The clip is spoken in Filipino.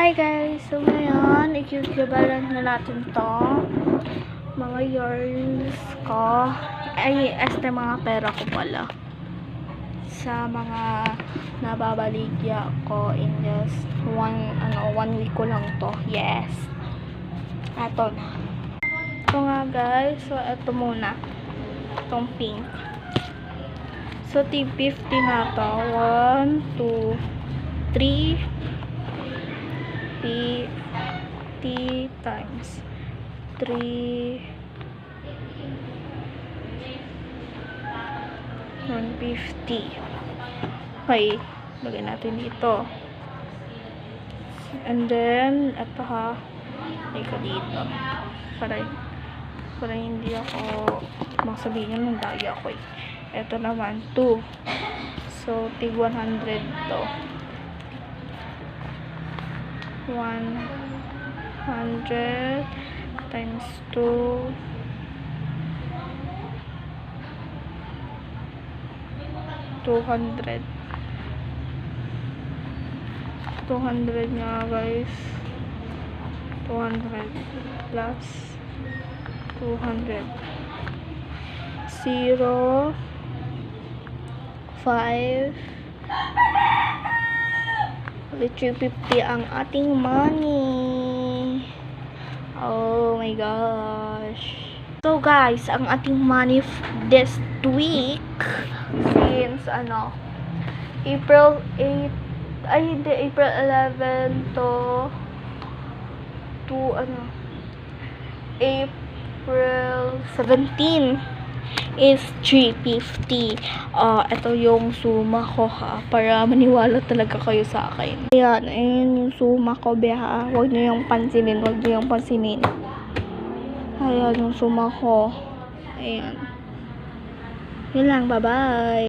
Hi guys! So ngayon, i-balance na natin to. Mga yarns ko. Ay, mga pera ko pala. Sa mga nababaligya ko in just one week ko lang to. Yes! Eto na. Ito nga guys. So, eto muna. Itong pink. So, T50 na to. 1, 2, 3, T times 3 150. Okay, lagyan natin dito. And then ito ha, lagay ko dito para hindi ako magsabihin ng daya ko eh. Ito naman 2, so tig 100 to. 100 times 2 200 nga guys. 200 plus 200 0 5 350 ang ating money. Oh my gosh. So guys, ang ating money this week since April 8 ay hindi, April 11 to April 17 is 350. Ito yung suma ko ha, para maniwala talaga kayo sa akin. Ayan yung suma ko beha. Huwag nyo yung pansinin, ayan yung suma ko. Ayan. Yun lang, bye bye.